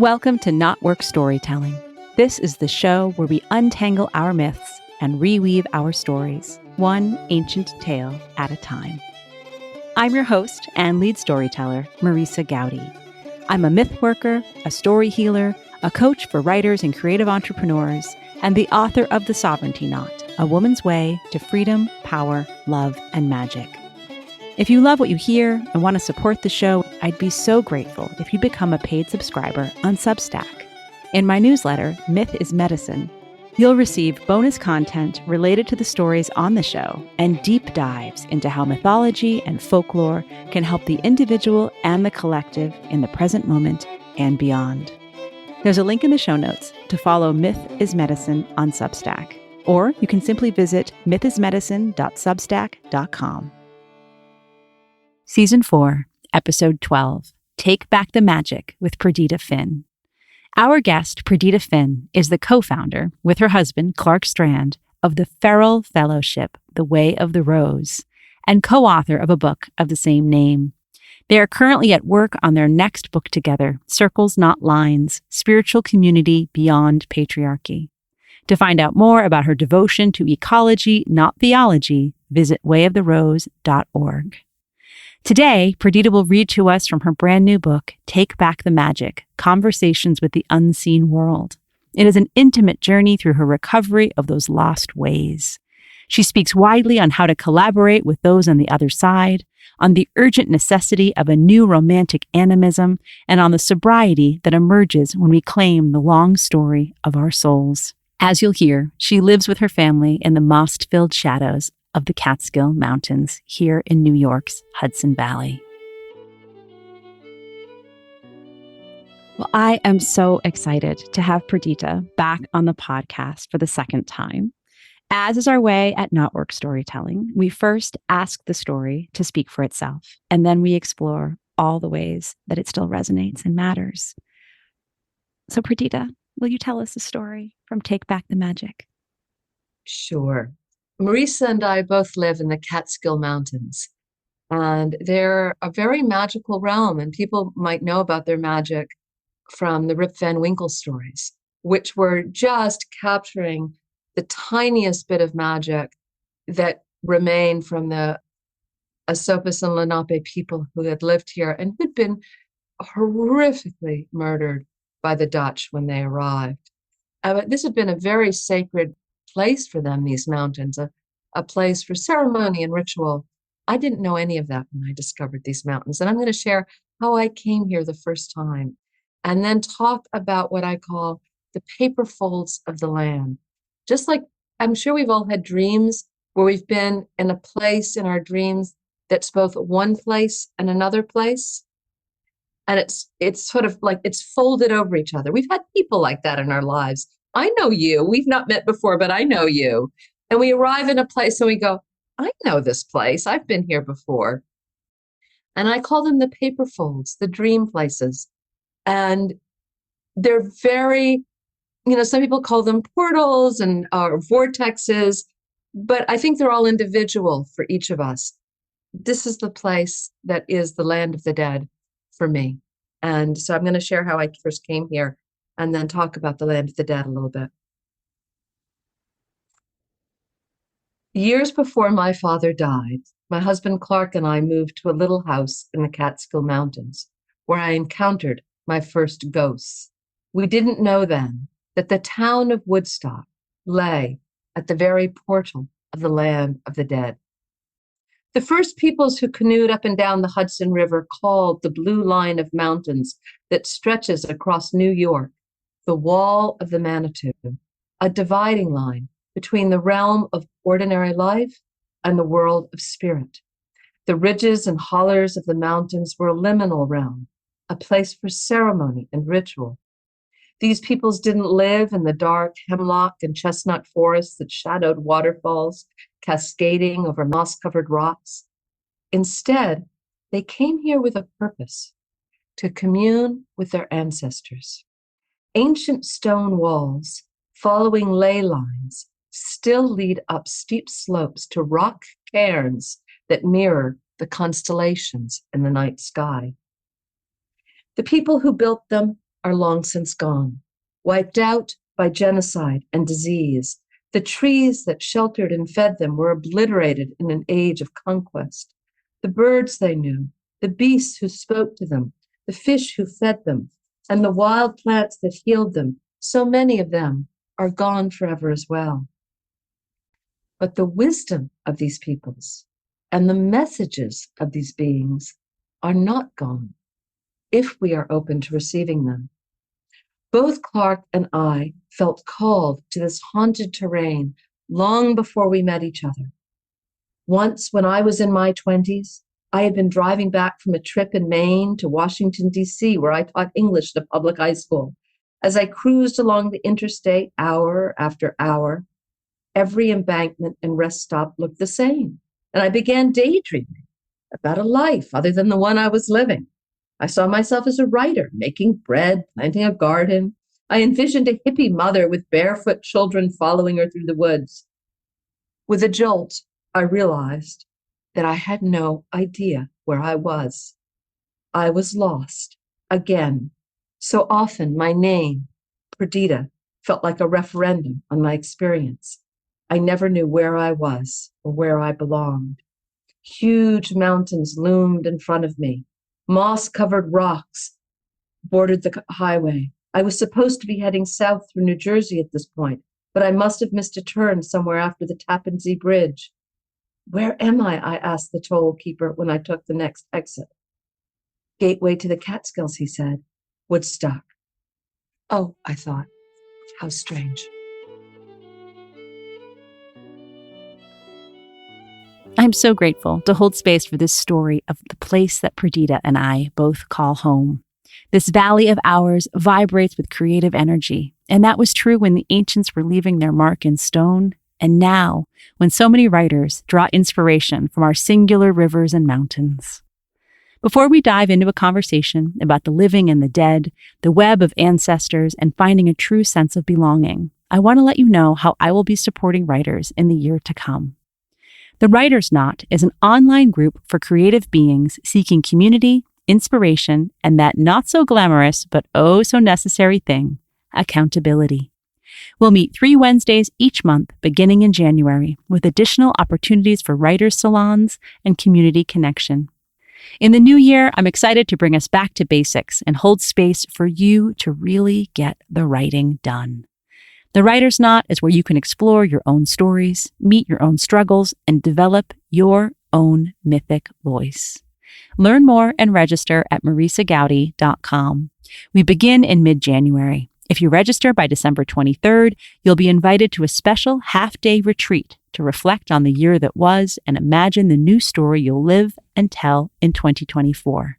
Welcome to KnotWork Storytelling. This is the show where we untangle our myths and reweave our stories, one ancient tale at a time. I'm your host and lead storyteller, Marisa Gowdy. I'm a myth worker, a story healer, a coach for writers and creative entrepreneurs, and the author of The Sovereignty Knot, A Woman's Way to Freedom, Power, Love, and Magic. If you love what you hear and want to support the show, I'd be so grateful if you become a paid subscriber on Substack. In my newsletter, Myth is Medicine, you'll receive bonus content related to the stories on the show and deep dives into how mythology and folklore can help the individual and the collective in the present moment and beyond. There's a link in the show notes to follow Myth is Medicine on Substack, or you can simply visit mythismedicine.substack.com. Season 4, Episode 12, Take Back the Magic with Perdita Finn. Our guest, Perdita Finn, is the co-founder, with her husband, Clark Strand, of the Feral Fellowship, The Way of the Rose, and co-author of a book of the same name. They are currently at work on their next book together, Circles Not Lines, Spiritual Community Beyond Patriarchy. To find out more about her devotion to ecology, not theology, visit wayoftherose.org. Today, Perdita will read to us from her brand new book, Take Back the Magic, Conversations with the Unseen World. It is an intimate journey through her recovery of those lost ways. She speaks widely on how to collaborate with those on the other side, on the urgent necessity of a new romantic animism, and on the sobriety that emerges when we claim the long story of our souls. As you'll hear, she lives with her family in the moss-filled shadows of the Catskill Mountains here in New York's Hudson Valley. Well, I am so excited to have Perdita back on the podcast for the second time. As is our way at KnotWork Storytelling, we first ask the story to speak for itself, and then we explore all the ways that it still resonates and matters. So, Perdita, will you tell us a story from Take Back the Magic? Sure. Marisa and I both live in the Catskill Mountains, and they're a very magical realm, and people might know about their magic from the Rip Van Winkle stories, which were just capturing the tiniest bit of magic that remained from the Esopus and Lenape people who had lived here and who'd been horrifically murdered by the Dutch when they arrived. This had been a very sacred place for them, these mountains, a place for ceremony and ritual. I didn't know any of that when I discovered these mountains. And I'm going to share how I came here the first time, and then talk about what I call the paper folds of the land. Just like I'm sure we've all had dreams where we've been in a place in our dreams that's both one place and another place. And it's sort of like it's folded over each other. We've had people like that in our lives. I know you. We've not met before, but I know you. And we arrive in a place and we go, I know this place. I've been here before. And I call them the paper folds, the dream places. And they're very, some people call them portals and vortexes, but I think they're all individual for each of us. This is the place that is the land of the dead for me. And so I'm going to share how I first came here, and then talk about the land of the dead a little bit. Years before my father died, my husband Clark and I moved to a little house in the Catskill Mountains, where I encountered my first ghosts. We didn't know then that the town of Woodstock lay at the very portal of the land of the dead. The first peoples who canoed up and down the Hudson River called the blue line of mountains that stretches across New York the Wall of the Manitou, a dividing line between the realm of ordinary life and the world of spirit. The ridges and hollers of the mountains were a liminal realm, a place for ceremony and ritual. These peoples didn't live in the dark hemlock and chestnut forests that shadowed waterfalls cascading over moss-covered rocks. Instead, they came here with a purpose, to commune with their ancestors. Ancient stone walls, following ley lines, still lead up steep slopes to rock cairns that mirror the constellations in the night sky. The people who built them are long since gone, wiped out by genocide and disease. The trees that sheltered and fed them were obliterated in an age of conquest. The birds they knew, the beasts who spoke to them, the fish who fed them, and the wild plants that healed them, so many of them are gone forever as well. But the wisdom of these peoples and the messages of these beings are not gone if we are open to receiving them. Both Clark and I felt called to this haunted terrain long before we met each other. Once, when I was in my 20s, I had been driving back from a trip in Maine to Washington, D.C., where I taught English at a public high school. As I cruised along the interstate hour after hour, every embankment and rest stop looked the same, and I began daydreaming about a life other than the one I was living. I saw myself as a writer, making bread, planting a garden. I envisioned a hippie mother with barefoot children following her through the woods. With a jolt, I realized that I had no idea where I was. I was lost again. So often my name, Perdita, felt like a referendum on my experience. I never knew where I was or where I belonged. Huge mountains loomed in front of me. Moss-covered rocks bordered the highway. I was supposed to be heading south through New Jersey at this point, but I must have missed a turn somewhere after the Tappan Zee Bridge. Where am I asked the toll keeper when I took the next exit. Gateway to the Catskills, he said. Woodstock. Oh, I thought, how strange. I'm so grateful to hold space for this story of the place that Perdita and I both call home. This valley of ours vibrates with creative energy, and that was true when the ancients were leaving their mark in stone, and now, when so many writers draw inspiration from our singular rivers and mountains. Before we dive into a conversation about the living and the dead, the web of ancestors, and finding a true sense of belonging, I want to let you know how I will be supporting writers in the year to come. The Writer's Knot is an online group for creative beings seeking community, inspiration, and that not so glamorous but oh so necessary thing, accountability. We'll meet 3 Wednesdays each month beginning in January with additional opportunities for writers' salons and community connection. In the new year, I'm excited to bring us back to basics and hold space for you to really get the writing done. The Writer's Knot is where you can explore your own stories, meet your own struggles, and develop your own mythic voice. Learn more and register at marisagowdy.com. We begin in mid-January. If you register by December 23rd, you'll be invited to a special half-day retreat to reflect on the year that was and imagine the new story you'll live and tell in 2024.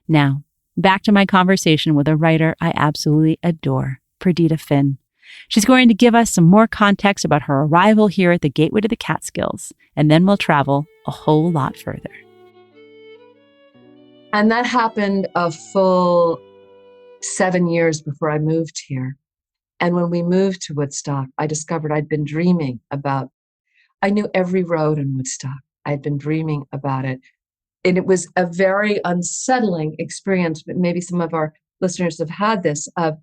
Now, back to my conversation with a writer I absolutely adore, Perdita Finn. She's going to give us some more context about her arrival here at the Gateway to the Catskills, and then we'll travel a whole lot further. And that happened a full 7 years before I moved here. And when we moved to Woodstock, I discovered I'd been dreaming about, I knew every road in Woodstock. I'd been dreaming about it. And it was a very unsettling experience, but maybe some of our listeners have had this, of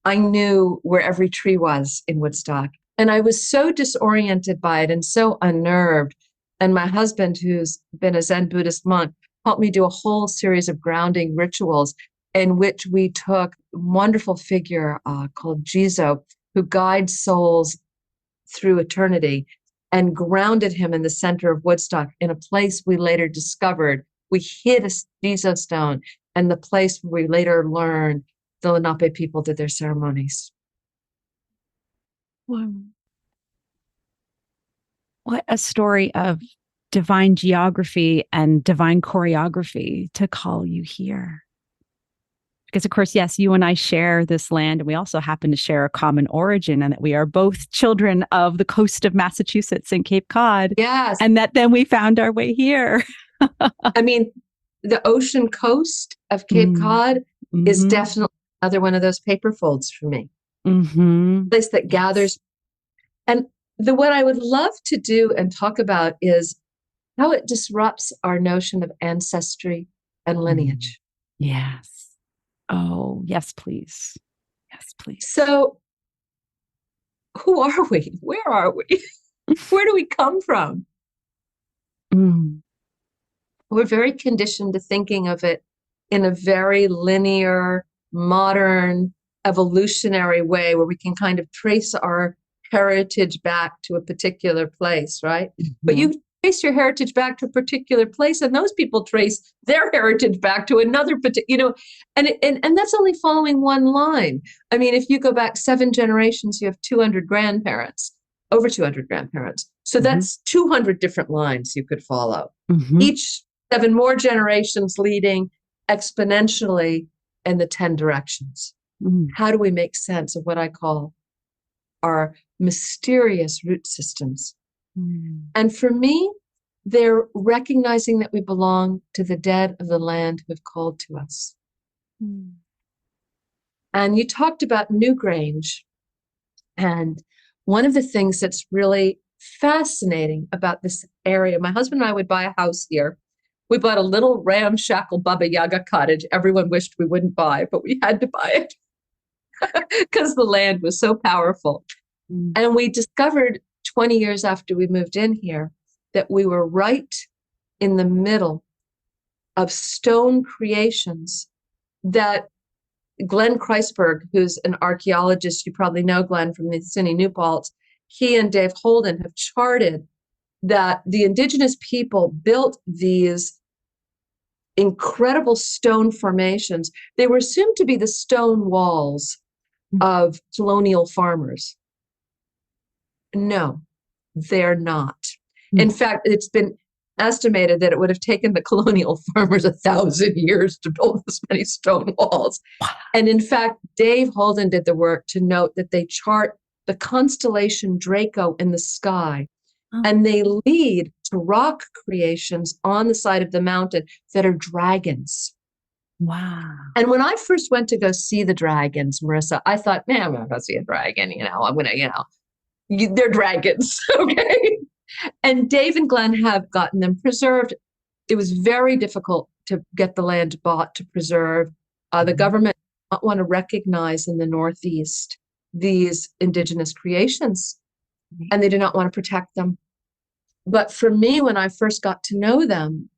I knew where every tree was in Woodstock. And I was so disoriented by it and so unnerved. And my husband, who's been a Zen Buddhist monk, helped me do a whole series of grounding rituals in which we took a wonderful figure called Jizo, who guides souls through eternity, and grounded him in the center of Woodstock in a place we later discovered. We hid a Jizo stone, and the place where we later learned the Lenape people did their ceremonies. Wow. What a story of divine geography and divine choreography to call you here. Because, of course, yes, you and I share this land, and we also happen to share a common origin, and that we are both children of the coast of Massachusetts and Cape Cod. Yes. And that then we found our way here. I mean, the ocean coast of Cape Cod is definitely another one of those paper folds for me. Place that gathers. And what I would love to do and talk about is how it disrupts our notion of ancestry and lineage. Yes. Oh, yes, please. Yes, please. So who are we? Where are we? Where do we come from? Mm. We're very conditioned to thinking of it in a very linear, modern, evolutionary way where we can kind of trace our heritage back to a particular place, right? But you trace your heritage back to a particular place, and those people trace their heritage back to another particular, and that's only following one line. I mean, if you go back 7 generations, you have 200 grandparents, over 200 grandparents. So that's 200 different lines you could follow. Each 7 more generations leading exponentially in the 10 directions. How do we make sense of what I call our mysterious root systems? And for me, they're recognizing that we belong to the dead of the land who have called to us. And you talked about Newgrange. And one of the things that's really fascinating about this area, my husband and I would buy a house here. We bought a little ramshackle Baba Yaga cottage everyone wished we wouldn't buy, but we had to buy it because the land was so powerful. And we discovered 20 years after we moved in here that we were right in the middle of stone creations that Glenn Kreisberg, who's an archaeologist, you probably know Glenn from the SUNY New Paltz, he and Dave Holden have charted that the indigenous people built these incredible stone formations. They were assumed to be the stone walls of colonial farmers. No, they're not. In fact, it's been estimated that it would have taken the colonial farmers 1,000 years to build this many stone walls. And in fact, Dave Holden did the work to note that they chart the constellation Draco in the sky, and they lead to rock creations on the side of the mountain that are dragons. Wow. And when I first went to go see the dragons, Marissa, I thought, man, I'm going to see a dragon, I'm going to, they're dragons, okay? And Dave and Glenn have gotten them preserved. It was very difficult to get the land bought to preserve. The government did not want to recognize in the Northeast these indigenous creations, and they did not want to protect them. But for me, when I first got to know them,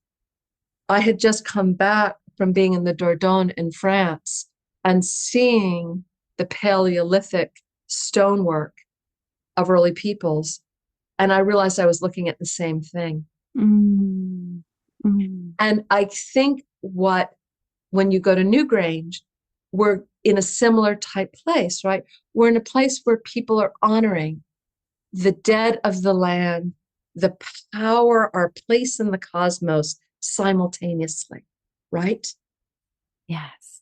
I had just come back from being in the Dordogne in France and seeing the Paleolithic stonework of early peoples. And I realized I was looking at the same thing. And I think when you go to Newgrange, we're in a similar type place, right? We're in a place where people are honoring the dead of the land, the power, our place in the cosmos simultaneously, right? Yes.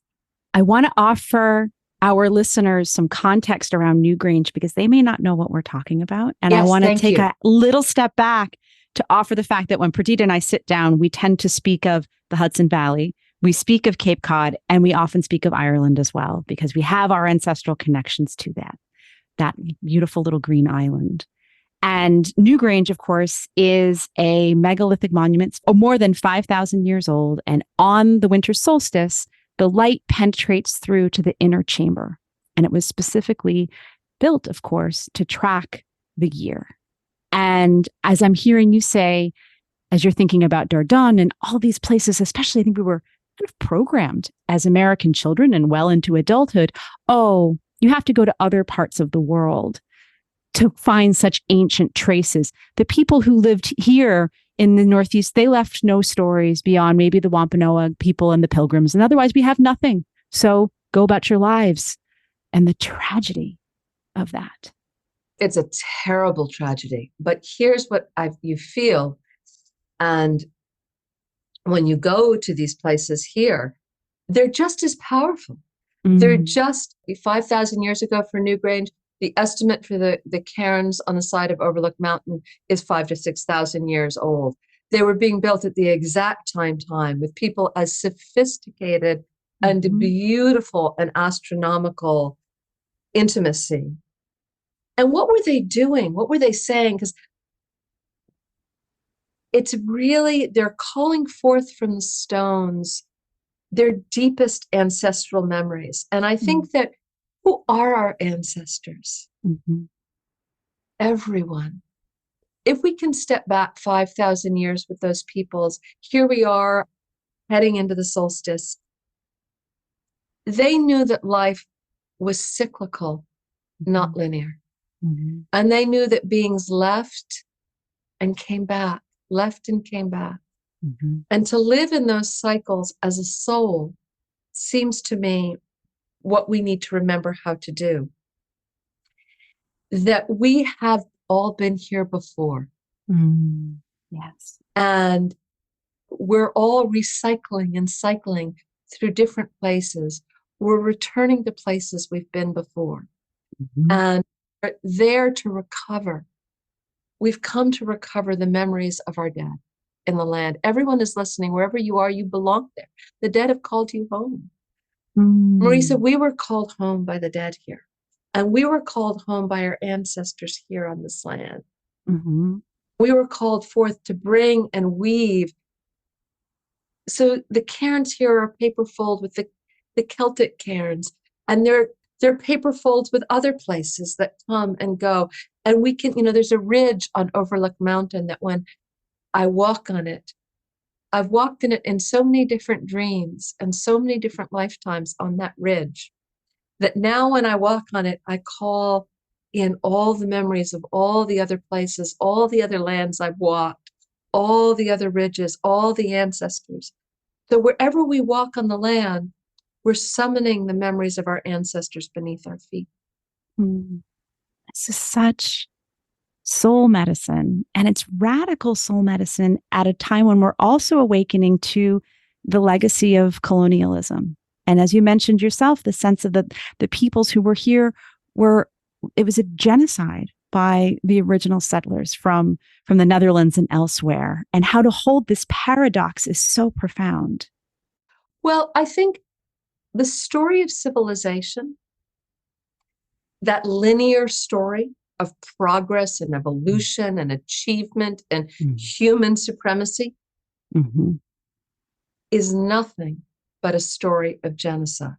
I want to offer our listeners some context around Newgrange because they may not know what we're talking about. And yes, I want to take you. a little step back to offer the fact that when Perdita and I sit down, we tend to speak of the Hudson Valley, we speak of Cape Cod, and we often speak of Ireland as well, because we have our ancestral connections to that beautiful little green island. And Newgrange, of course, is a megalithic monument, more than 5,000 years old. And on the winter solstice, the light penetrates through to the inner chamber. And it was specifically built, of course, to track the year. And as I'm hearing you say, as you're thinking about Dordogne and all these places, especially, I think we were kind of programmed as American children and well into adulthood. Oh, you have to go to other parts of the world to find such ancient traces. The people who lived here in the Northeast, they left no stories beyond maybe the Wampanoag people and the Pilgrims. And otherwise, we have nothing. So go about your lives. And the tragedy of that. It's a terrible tragedy. But here's what you feel. And when you go to these places here, they're just as powerful. They're just 5,000 years ago for Newgrange. The estimate for the cairns on the side of Overlook Mountain is 5,000 to 6,000 years old. They were being built at the exact time with people as sophisticated and beautiful and astronomical intimacy. And what were they doing? What were they saying? Because it's really, they're calling forth from the stones their deepest ancestral memories. And I think that who are our ancestors? Mm-hmm. Everyone. If we can step back 5,000 years with those peoples, here we are heading into the solstice. They knew that life was cyclical, not linear. Mm-hmm. And they knew that beings left and came back, left and came back. Mm-hmm. And to live in those cycles as a soul seems to me what we need to remember how to do. That we have all been here before. Mm. Yes. And we're all recycling and cycling through different places. We're returning to places we've been before. Mm-hmm. And we're there to recover. We've come to recover the memories of our dead in the land. Everyone is listening. Wherever you are, you belong there. The dead have called you home. Marisa, we were called home by the dead here. And we were called home by our ancestors here on this land. Mm-hmm. We were called forth to bring and weave. So the cairns here are paper fold with the Celtic cairns, and they're paper folds with other places that come and go. And we can, there's a ridge on Overlook Mountain that when I walk on it, I've walked in it in so many different dreams and so many different lifetimes on that ridge that now when I walk on it, I call in all the memories of all the other places, all the other lands I've walked, all the other ridges, all the ancestors. So wherever we walk on the land, we're summoning the memories of our ancestors beneath our feet. This is such soul medicine, and it's radical soul medicine at a time when we're also awakening to the legacy of colonialism. And as you mentioned yourself, the sense of the peoples who were here it was a genocide by the original settlers from the Netherlands and elsewhere. And how to hold this paradox is so profound. Well, I think the story of civilization, that linear story of progress and evolution and achievement and human supremacy, is nothing but a story of genocide.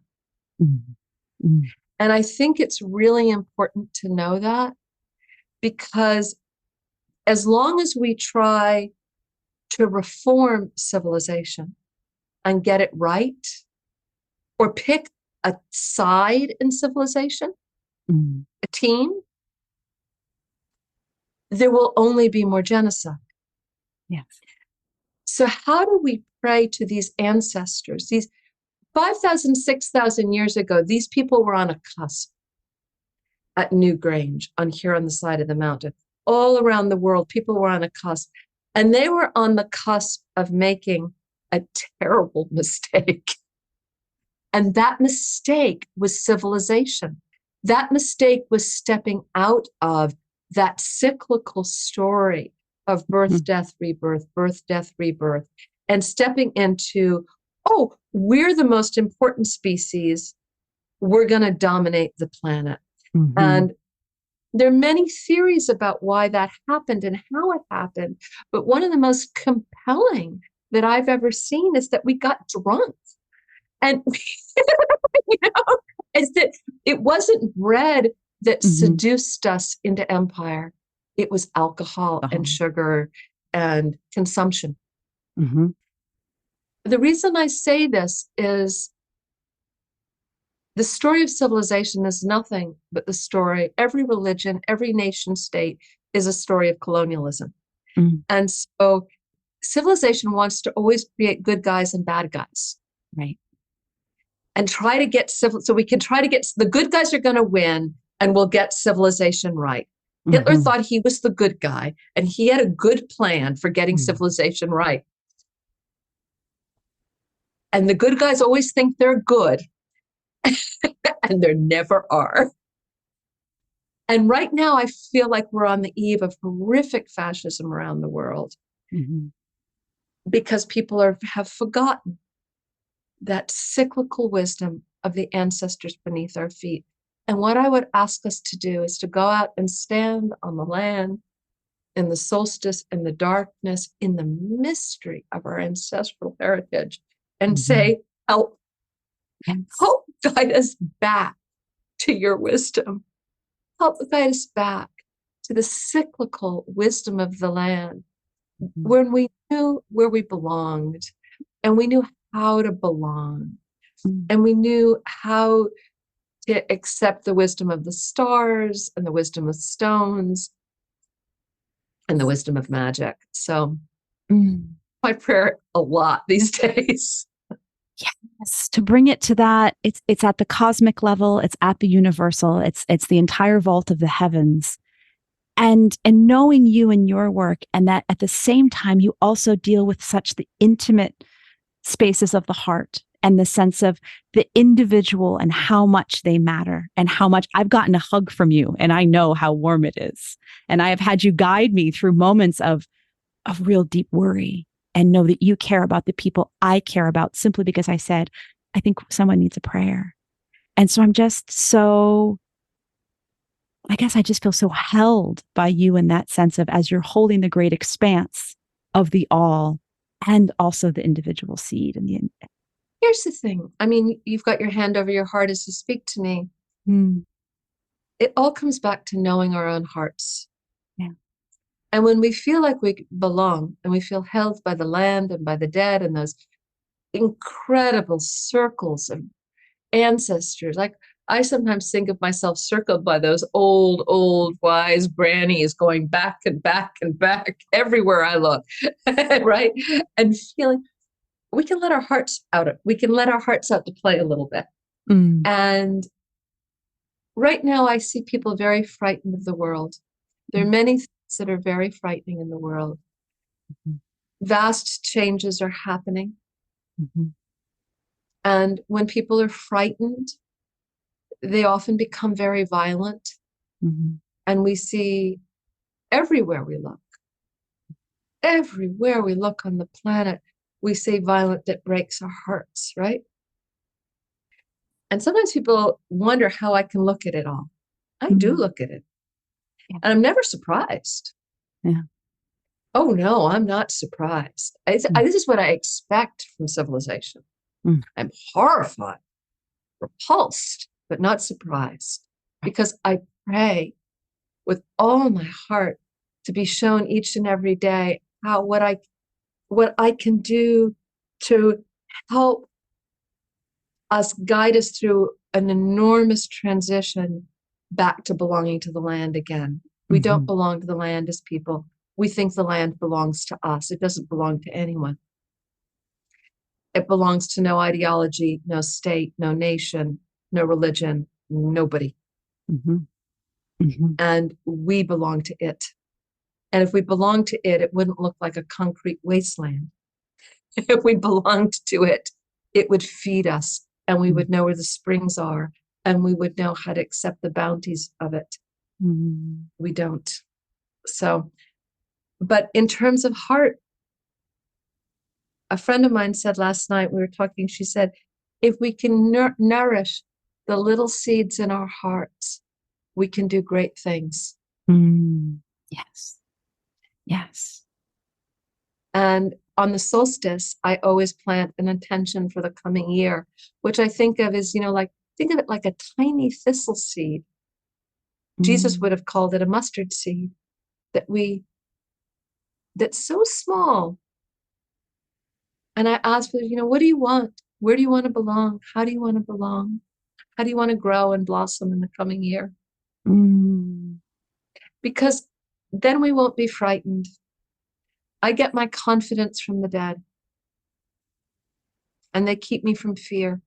And I think it's really important to know that, because as long as we try to reform civilization and get it right, or pick a side in civilization, a team, there will only be more genocide. Yes. So how do we pray to these ancestors? These 5,000, 6,000 years ago, these people were on a cusp at New Grange, here on the side of the mountain. All around the world, people were on a cusp. And they were on the cusp of making a terrible mistake. And that mistake was civilization. That mistake was stepping out of that cyclical story of birth, death, rebirth, and stepping into, we're the most important species. We're going to dominate the planet. And there are many theories about why that happened and how it happened. But one of the most compelling that I've ever seen is that we got drunk. And, is that it wasn't bread that seduced us into empire. It was alcohol and sugar and consumption. The reason I say this is the story of civilization is nothing but the story. Every religion, every nation state is a story of colonialism. And so civilization wants to always create good guys and bad guys. Right. and try to get civil. So we can try to get the good guys are going to win and we'll get civilization right. Hitler thought he was the good guy and he had a good plan for getting civilization right. And the good guys always think they're good and there never are. And right now I feel like we're on the eve of horrific fascism around the world because people have forgotten that cyclical wisdom of the ancestors beneath our feet. And what I would ask us to do is to go out and stand on the land in the solstice, in the darkness, in the mystery of our ancestral heritage and say, help, Yes. help guide us back to your wisdom. Help guide us back to the cyclical wisdom of the land, when we knew where we belonged, and we knew how to belong, and we knew how to accept the wisdom of the stars and the wisdom of stones and the wisdom of magic. So my prayer a lot these days. Yes, to bring it to that, it's at the cosmic level, it's at the universal, it's the entire vault of the heavens. And knowing you and your work, and that at the same time you also deal with such the intimate spaces of the heart and the sense of the individual and how much they matter and how much I've gotten a hug from you and I know how warm it is. And I have had you guide me through moments of real deep worry, and know that you care about the people I care about, simply because I said, I think someone needs a prayer. And so I'm just so, I guess I just feel so held by you in that sense of, as you're holding the great expanse of the all and also the individual seed. And Here's the thing. I mean, you've got your hand over your heart as you speak to me. It all comes back to knowing our own hearts. Yeah. And when we feel like we belong, and we feel held by the land and by the dead and those incredible circles of ancestors, like I sometimes think of myself circled by those old, wise grannies going back and back and back everywhere I look, right? And feeling we can let our hearts out. We can let our hearts out to play a little bit. And right now I see people very frightened of the world. There are many things that are very frightening in the world. Vast changes are happening. And when people are frightened, they often become very violent. And we see everywhere we look on the planet, we see violence that breaks our hearts, right? And sometimes people wonder how I can look at it all. I do look at it. And I'm never surprised. Yeah. Oh, no, I'm not surprised. This is what I expect from civilization. I'm horrified, repulsed, but not surprised, because I pray with all my heart to be shown each and every day what I can do to help us, guide us through an enormous transition back to belonging to the land again. We don't belong to the land as people. We think the land belongs to us. It doesn't belong to anyone. It belongs to no ideology, no state, no nation, no religion, nobody. And we belong to it. And if we belonged to it, it wouldn't look like a concrete wasteland. If we belonged to it, it would feed us, and we would know where the springs are, and we would know how to accept the bounties of it. We don't. So, but in terms of heart, a friend of mine said last night, we were talking, she said, if we can nourish the little seeds in our hearts, we can do great things. Yes. Yes. And on the solstice, I always plant an intention for the coming year, which I think of as, think of it like a tiny thistle seed. Jesus would have called it a mustard seed, that's so small. And I asked her, what do you want? Where do you want to belong? How do you want to belong? How do you want to grow and blossom in the coming year? Because then we won't be frightened. I get my confidence from the dead, and they keep me from fear.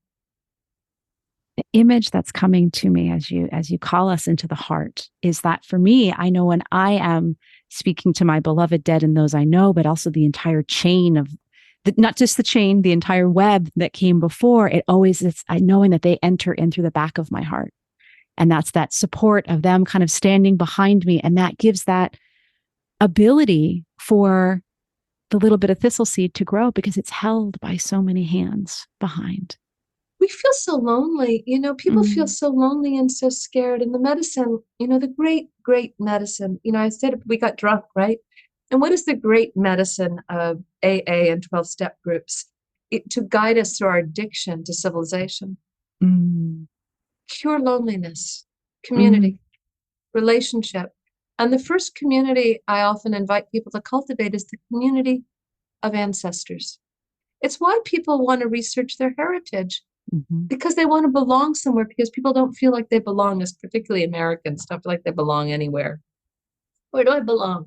The image that's coming to me as you call us into the heart is that, for me, I know when I am speaking to my beloved dead and those I know, but also the entire chain of not just the chain, the entire web that came before, it always is knowing that they enter in through the back of my heart. And that's that support of them kind of standing behind me. And that gives that ability for the little bit of thistle seed to grow, because it's held by so many hands behind. We feel so lonely. People feel so lonely and so scared. And the medicine, the great, great medicine, I said we got drunk, right? And what is the great medicine of AA and 12-step groups? to guide us through our addiction to civilization. Pure loneliness, community, relationship. And the first community I often invite people to cultivate is the community of ancestors. It's why people want to research their heritage, because they want to belong somewhere, because people don't feel like they belong, as particularly Americans don't feel like they belong anywhere. Where do I belong?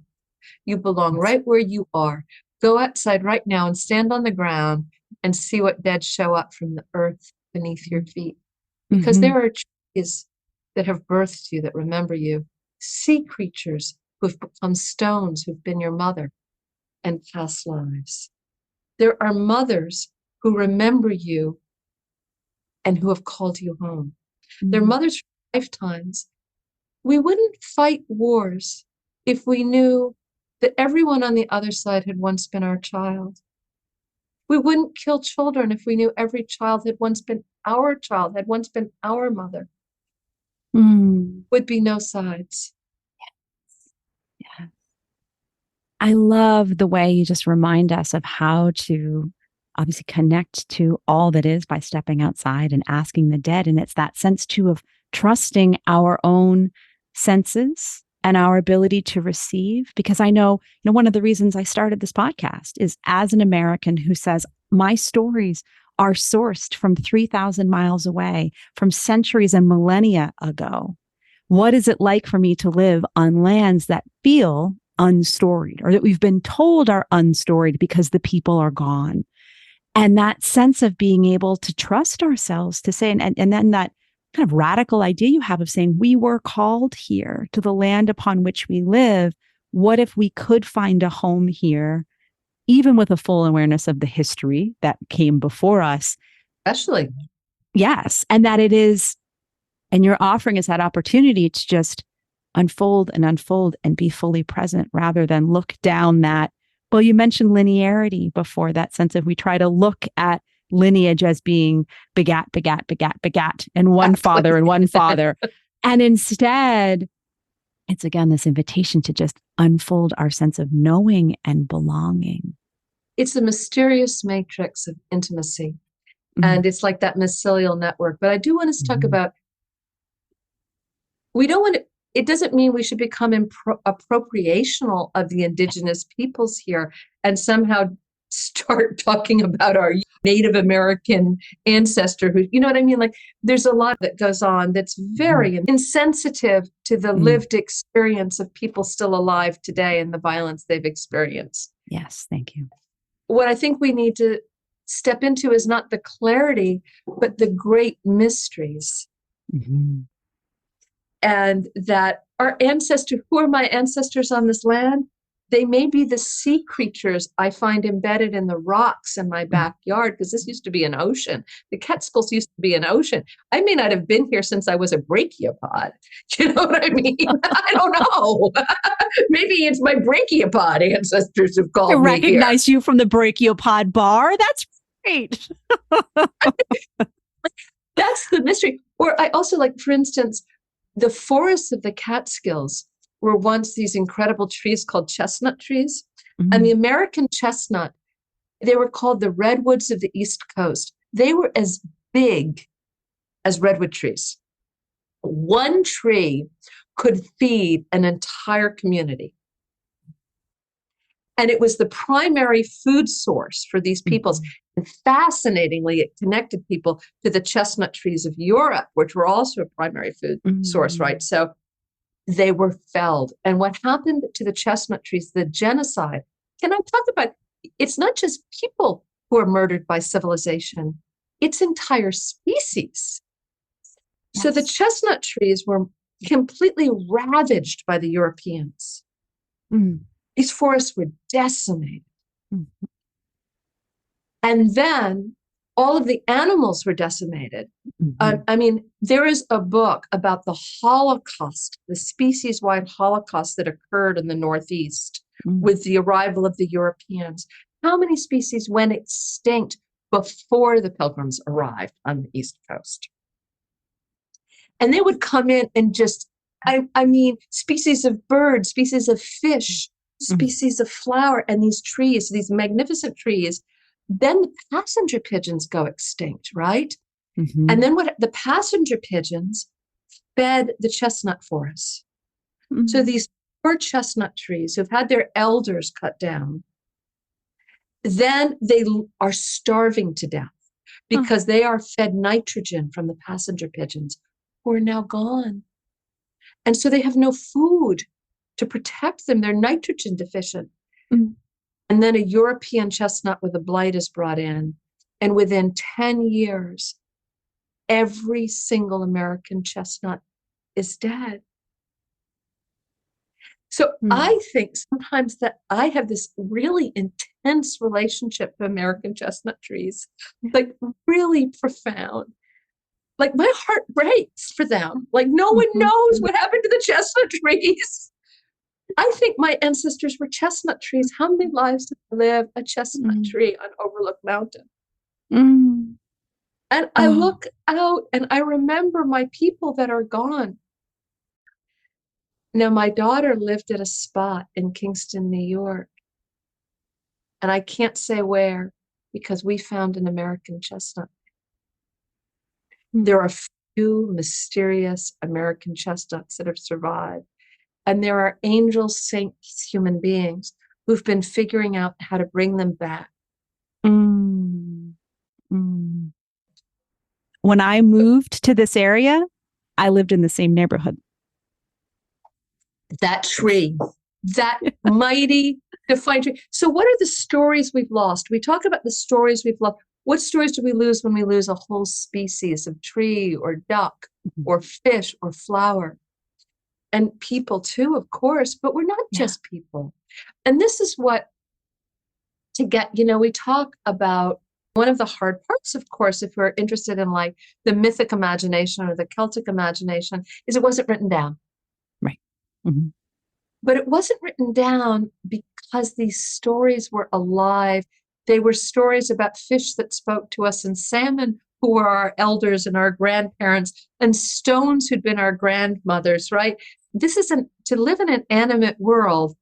You belong right where you are. Go outside right now and stand on the ground and see what dead show up from the earth beneath your feet. Because there are trees that have birthed you, that remember you. Sea creatures who have become stones, who've been your mother and past lives. There are mothers who remember you and who have called you home. They're mothers for lifetimes. We wouldn't fight wars if we knew that everyone on the other side had once been our child. We wouldn't kill children if we knew every child had once been our child, had once been our mother. Would be no sides. Yes. I love the way you just remind us of how to obviously connect to all that is by stepping outside and asking the dead. And it's that sense too of trusting our own senses and our ability to receive. Because I know, one of the reasons I started this podcast is as an American who says my stories are sourced from 3,000 miles away, from centuries and millennia ago. What is it like for me to live on lands that feel unstoried, or that we've been told are unstoried because the people are gone? And that sense of being able to trust ourselves to say, and then that kind of radical idea you have of saying, we were called here to the land upon which we live. What if we could find a home here, even with a full awareness of the history that came before us? Especially. Yes. And that it is, and you're offering us that opportunity to just unfold and be fully present rather than look down that. Well, you mentioned linearity before, that sense of we try to look at lineage as being begat, and one father and one father. And instead, it's again this invitation to just unfold our sense of knowing and belonging. It's a mysterious matrix of intimacy. And it's like that mycelial network. But I do want us to talk about, we don't want to, it doesn't mean we should become appropriational of the indigenous peoples here and somehow start talking about our Native American ancestor who, you know what I mean? Like there's a lot that goes on that's very insensitive to the lived experience of people still alive today and the violence they've experienced. Yes, thank you. What I think we need to step into is not the clarity, but the great mysteries. And that our ancestors, who are my ancestors on this land? They may be the sea creatures I find embedded in the rocks in my backyard, because this used to be an ocean. The Catskills used to be an ocean. I may not have been here since I was a brachiopod. You know what I mean? I don't know. Maybe it's my brachiopod ancestors who've called me here. I recognize you from the brachiopod bar. That's great. That's the mystery. Or I also like, for instance, the forests of the Catskills were once these incredible trees called chestnut trees. And the American chestnut, they were called the redwoods of the East Coast. They were as big as redwood trees. One tree could feed an entire community. And it was the primary food source for these peoples. And fascinatingly, it connected people to the chestnut trees of Europe, which were also a primary food source, right? So they were felled. And what happened to the chestnut trees, the genocide, can I talk about, it's not just people who are murdered by civilization, it's entire species. Yes. So the chestnut trees were completely ravaged by the Europeans. These forests were decimated. And then all of the animals were decimated. I mean, there is a book about the Holocaust, the species-wide Holocaust that occurred in the Northeast with the arrival of the Europeans. How many species went extinct before the Pilgrims arrived on the East Coast? And they would come in and just, I mean, species of birds, species of fish, species of flower, and these trees, these magnificent trees Then the passenger pigeons go extinct, right? Mm-hmm. And then the passenger pigeons fed the chestnut forests. Mm-hmm. So these poor chestnut trees who've had their elders cut down, then they are starving to death because they are fed nitrogen from the passenger pigeons who are now gone. And so they have no food to protect them. They're nitrogen deficient. Mm-hmm. And then a European chestnut with a blight is brought in. And within 10 years, every single American chestnut is dead. So I think sometimes that I have this really intense relationship to American chestnut trees, like really profound. Like my heart breaks for them. Like no one knows what happened to the chestnut trees. I think my ancestors were chestnut trees. How many lives did I live a chestnut tree on Overlook Mountain? Mm. And I look out and I remember my people that are gone. Now, my daughter lived at a spot in Kingston, New York. And I can't say where because we found an American chestnut. There are few mysterious American chestnuts that have survived. And there are angels, saints, human beings who've been figuring out how to bring them back. Mm. Mm. When I moved to this area, I lived in the same neighborhood. That tree, that mighty defined tree. So what are the stories we've lost? We talk about the stories we've lost. What stories do we lose when we lose a whole species of tree or duck or fish or flower? And people too, of course, but we're not just people. And this is what to get, we talk about one of the hard parts, of course, if we're interested in like the mythic imagination or the Celtic imagination, is it wasn't written down. Right. Mm-hmm. But it wasn't written down because these stories were alive. They were stories about fish that spoke to us and salmon who were our elders and our grandparents and stones who'd been our grandmothers, right? This isn't to live in an animate world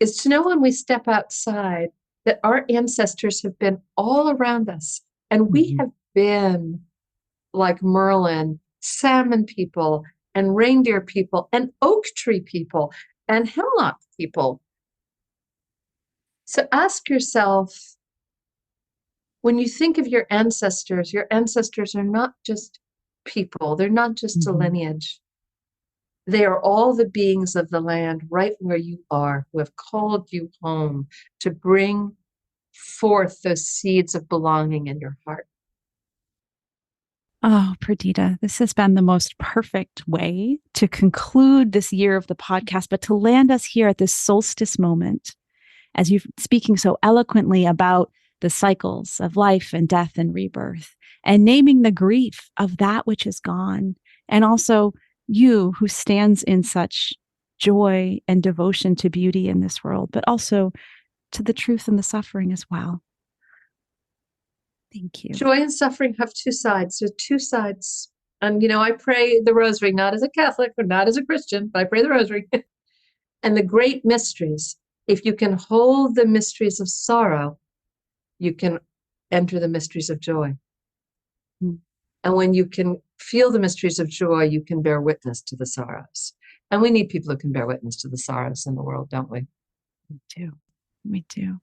is to know when we step outside that our ancestors have been all around us and we have been like Merlin, salmon people and reindeer people and oak tree people and hemlock people. So ask yourself, when you think of your ancestors are not just people. They're not just a lineage. They are all the beings of the land right where you are, who have called you home to bring forth those seeds of belonging in your heart. Oh, Perdita, this has been the most perfect way to conclude this year of the podcast, but to land us here at this solstice moment, as you're speaking so eloquently about the cycles of life and death and rebirth, and naming the grief of that which is gone, and also you who stands in such joy and devotion to beauty in this world, but also to the truth and the suffering as well. Thank you. Joy and suffering have two sides. There's two sides. And, I pray the rosary, not as a Catholic or not as a Christian, but I pray the rosary. And the great mysteries, if you can hold the mysteries of sorrow, you can enter the mysteries of joy. And when you can feel the mysteries of joy, you can bear witness to the sorrows. And we need people who can bear witness to the sorrows in the world, don't we? We do. We do.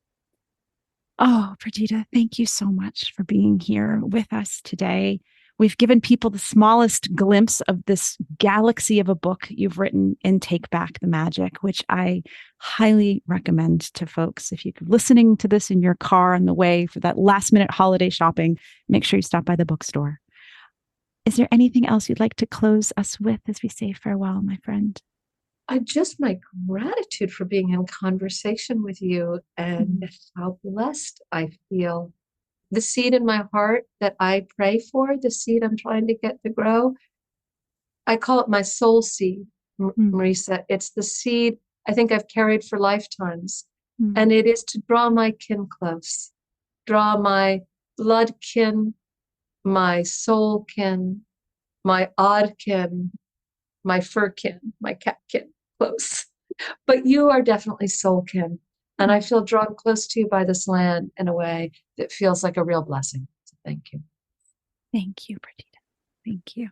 Oh, Perdita, thank you so much for being here with us today. We've given people the smallest glimpse of this galaxy of a book you've written in Take Back the Magic, which I highly recommend to folks. If you're listening to this in your car on the way for that last minute holiday shopping, make sure you stop by the bookstore. Is there anything else you'd like to close us with as we say farewell, my friend? My gratitude for being in conversation with you and how blessed I feel. The seed in my heart that I pray for, the seed I'm trying to get to grow, I call it my soul seed, Marisa. It's the seed I think I've carried for lifetimes. And it is to draw my kin close, draw my blood kin, my soul kin, my odd kin, my fur kin, my cat kin close. But you are definitely soul kin. And I feel drawn close to you by this land in a way that feels like a real blessing. So thank you. Thank you, Perdita. Thank you.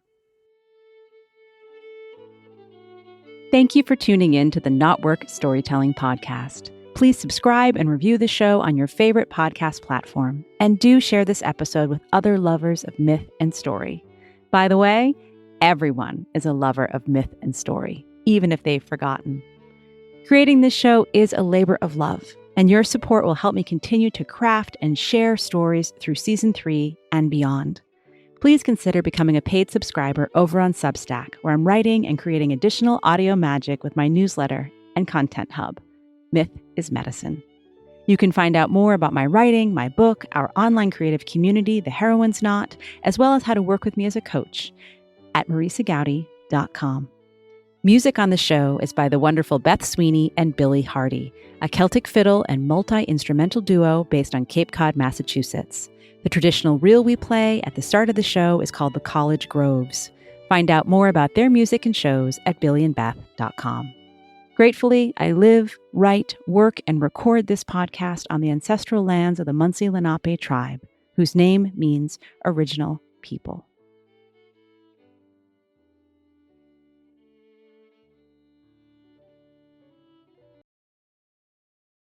Thank you for tuning in to the KnotWork Storytelling Podcast. Please subscribe and review the show on your favorite podcast platform. And do share this episode with other lovers of myth and story. By the way, everyone is a lover of myth and story, even if they've forgotten. Creating this show is a labor of love, and your support will help me continue to craft and share stories through season 3 and beyond. Please consider becoming a paid subscriber over on Substack, where I'm writing and creating additional audio magic with my newsletter and content hub, Myth is Medicine. You can find out more about my writing, my book, our online creative community, The Heroine's Knot, as well as how to work with me as a coach at marisagowdy.com. Music on the show is by the wonderful Beth Sweeney and Billy Hardy, a Celtic fiddle and multi-instrumental duo based on Cape Cod, Massachusetts. The traditional reel we play at the start of the show is called the College Groves. Find out more about their music and shows at billyandbeth.com. Gratefully, I live, write, work, and record this podcast on the ancestral lands of the Munsee Lenape tribe, whose name means original people.